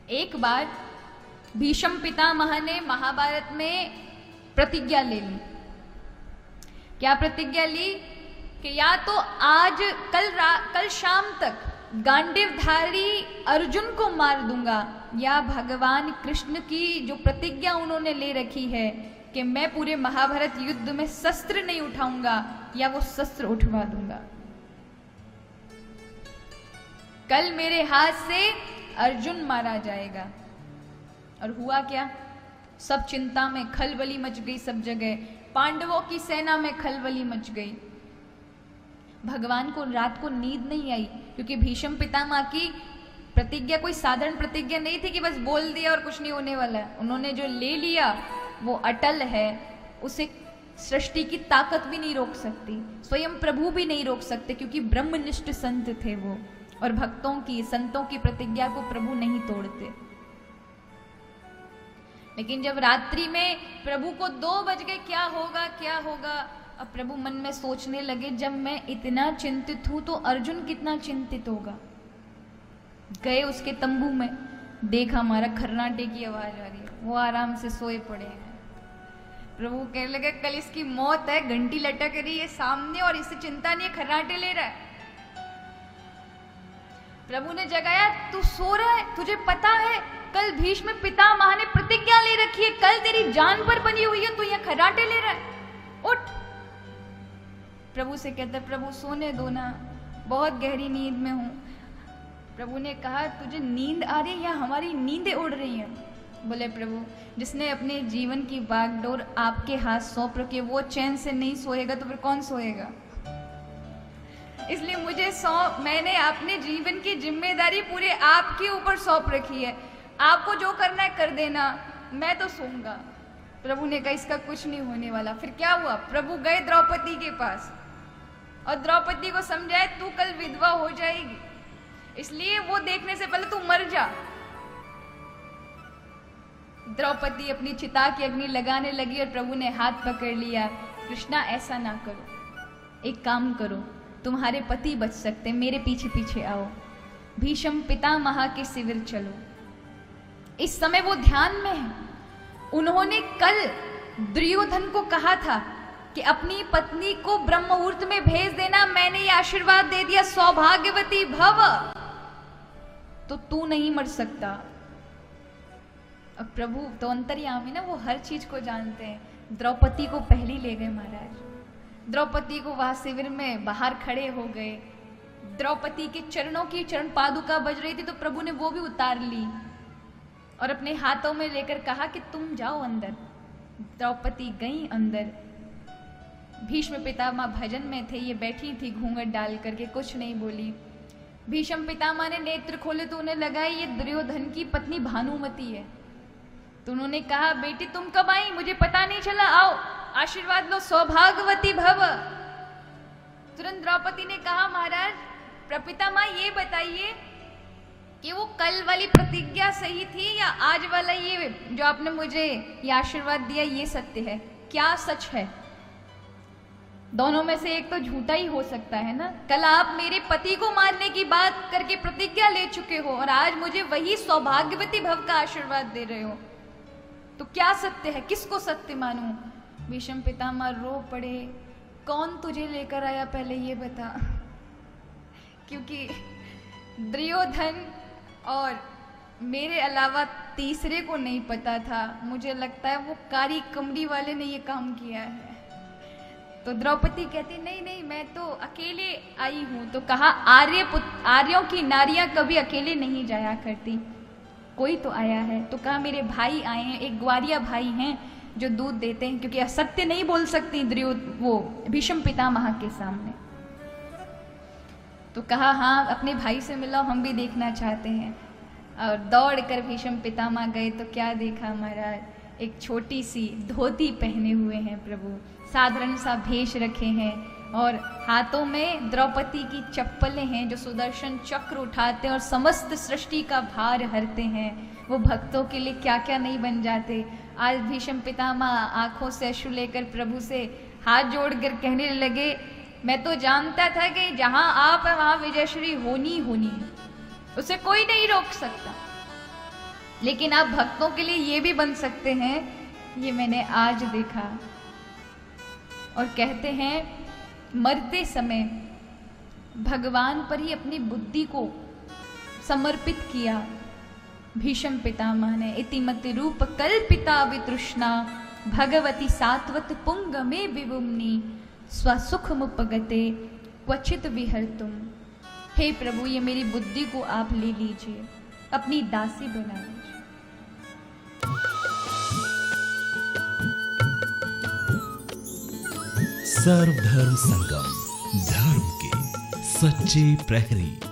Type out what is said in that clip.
एक बार भीष्म पितामह ने महाभारत में प्रतिज्ञा ले ली। क्या प्रतिज्ञा ली? कि या तो आज कल शाम तक गांडीवधारी अर्जुन को मार दूंगा, या भगवान कृष्ण की जो प्रतिज्ञा उन्होंने ले रखी है कि मैं पूरे महाभारत युद्ध में शस्त्र नहीं उठाऊंगा, या वो शस्त्र उठवा दूंगा। कल मेरे हाथ से अर्जुन मारा जाएगा। और हुआ क्या? सब चिंता में खलबली मच गई, सब जगह पांडवों की सेना में खलबली मच गई। भगवान को रात को नींद नहीं आई, क्योंकि भीष्म पितामह की प्रतिज्ञा कोई साधारण प्रतिज्ञा नहीं थी कि बस बोल दिया और कुछ नहीं होने वाला है। उन्होंने जो ले लिया वो अटल है, उसे सृष्टि की ताकत भी नहीं रोक सकती, स्वयं प्रभु भी नहीं रोक सकते, क्योंकि ब्रह्मनिष्ठ संत थे वो, और भक्तों की संतों की प्रतिज्ञा को प्रभु नहीं तोड़ते। लेकिन जब रात्रि में प्रभु को 2 बज गए, क्या होगा क्या होगा? अब प्रभु मन में सोचने लगे, जब मैं इतना चिंतित हूं तो अर्जुन कितना चिंतित होगा। गए उसके तंबू में, देखा हमारा खर्राटे की आवाज आ रही है, वो आराम से सोए पड़े हैं। प्रभु कहने लगे, कल इसकी मौत है, घंटी लटक रही है सामने और इससे चिंता नहीं है, खर्राटे ले रहा है। प्रभु ने जगाया, तू सो रहा है, तुझे पता है कल भीष्म पितामह ने प्रतिज्ञा ले रखी है, कल तेरी जान पर बनी हुई है, तू यहाँ खर्राटे ले रहा है, उठ। प्रभु से कहता, प्रभु सोने दो ना, बहुत गहरी नींद में हूं। प्रभु ने कहा, तुझे नींद आ रही है या हमारी नींदें उड़ रही हैं? बोले, प्रभु जिसने अपने जीवन की बागडोर आपके हाथ सौंप रखी, वो चैन से नहीं सोएगा तो फिर कौन सोएगा? इसलिए मैंने अपने जीवन की जिम्मेदारी पूरे आपके ऊपर सौंप रखी है, आपको जो करना है कर देना, मैं तो सोऊंगा। प्रभु ने कहा, इसका कुछ नहीं होने वाला। फिर क्या हुआ? प्रभु गए द्रौपदी के पास और द्रौपदी को समझाए, तू कल विधवा हो जाएगी, इसलिए वो देखने से पहले तू मर जा। द्रौपदी अपनी चिता की अग्नि लगाने लगी और प्रभु ने हाथ पकड़ लिया, कृष्णा ऐसा ना करो, एक काम करो, तुम्हारे पति बच सकते, मेरे पीछे पीछे आओ, भीष्म पितामह के शिविर चलो। इस समय वो ध्यान में है। उन्होंने कल दुर्योधन को कहा था कि अपनी पत्नी को ब्रह्म मुहूर्त में भेज देना, मैंने ये आशीर्वाद दे दिया, सौभाग्यवती भव, तो तू नहीं मर सकता। अब प्रभु तो अंतर्यामी ना, वो हर चीज को जानते हैं। द्रौपदी को पहले ले गए महाराज, द्रौपदी को वहां शिविर में बाहर खड़े हो गए। द्रौपदी के चरणों की चरण पादुका बज रही थी, तो प्रभु ने वो भी उतार ली और अपने हाथों में लेकर कहा कि तुम जाओ अंदर। द्रौपदी गई अंदर। भीष्म पितामह भजन में थे, ये बैठी थी घूंघट डाल करके, कुछ नहीं बोली। भीष्म पितामह ने नेत्र खोले तो उन्हें लगा ये दुर्योधन की पत्नी भानुमति है। तो उन्होंने कहा, बेटी तुम कब आई, मुझे पता नहीं चला, आओ आशीर्वाद लो, सौभाग्यवती भव। तुरंत द्रौपदी ने कहा, महाराज प्रपितामह ये बताइए कि वो कल वाली प्रतिज्ञा सही थी या आज वाला ये जो आपने मुझे ये आशीर्वाद दिया ये सत्य है, क्या सच है? दोनों में से एक तो झूठा ही हो सकता है ना। कल आप मेरे पति को मारने की बात करके प्रतिज्ञा ले चुके हो और आज मुझे वही सौभाग्यवती भव का आशीर्वाद दे रहे हो, तो क्या सत्य है, किसको सत्य मानूं? भीष्म पितामह रो पड़े, कौन तुझे लेकर आया पहले ये बता। क्योंकि दुर्योधन और मेरे अलावा तीसरे को नहीं पता था, मुझे लगता है वो कारी कमरी वाले ने ये काम किया है। तो द्रौपदी कहती, नहीं नहीं मैं तो अकेले आई हूं। तो कहा, आर्यों की नारियां कभी अकेले नहीं जाया करती, कोई तो आया है। तो कहा, मेरे भाई आए हैं, एक ग्वारिया भाई हैं जो दूध देते हैं, क्योंकि असत्य नहीं बोल सकती वो भीष्म पितामह के सामने। तो कहा, हाँ अपने भाई से मिलाओ, हम भी देखना चाहते हैं। और दौड़ कर भीष्म पितामह गए तो क्या देखा महाराज, एक छोटी सी धोती पहने हुए हैं प्रभु, साधारण सा भेष रखे हैं और हाथों में द्रौपदी की चप्पलें हैं जो सुदर्शन चक्र उठाते हैं और समस्त सृष्टि का भार हरते हैं। वो भक्तों के लिए क्या क्या नहीं बन जाते। आज भीष्म पितामह आंखों से अश्रु लेकर प्रभु से हाथ जोड़कर कहने लगे, मैं तो जानता था कि जहां आप है वहां विजयश्री होनी होनी है, उसे कोई नहीं रोक सकता। लेकिन आप भक्तों के लिए ये भी बन सकते हैं, ये मैंने आज देखा। और कहते हैं मरते समय भगवान पर ही अपनी बुद्धि को समर्पित किया भीष्म पितामह ने। इतिमति रूप कल्पिता वितृष्णा भगवती सात्वत पुंग में विवुम्नि स्वसुख मुपगते क्वचित विहर तुम। हे प्रभु, ये मेरी बुद्धि को आप ले लीजिए, अपनी दासी बना लीजिए। सर्वधर्म संगम, धर्म के सच्चे प्रहरी।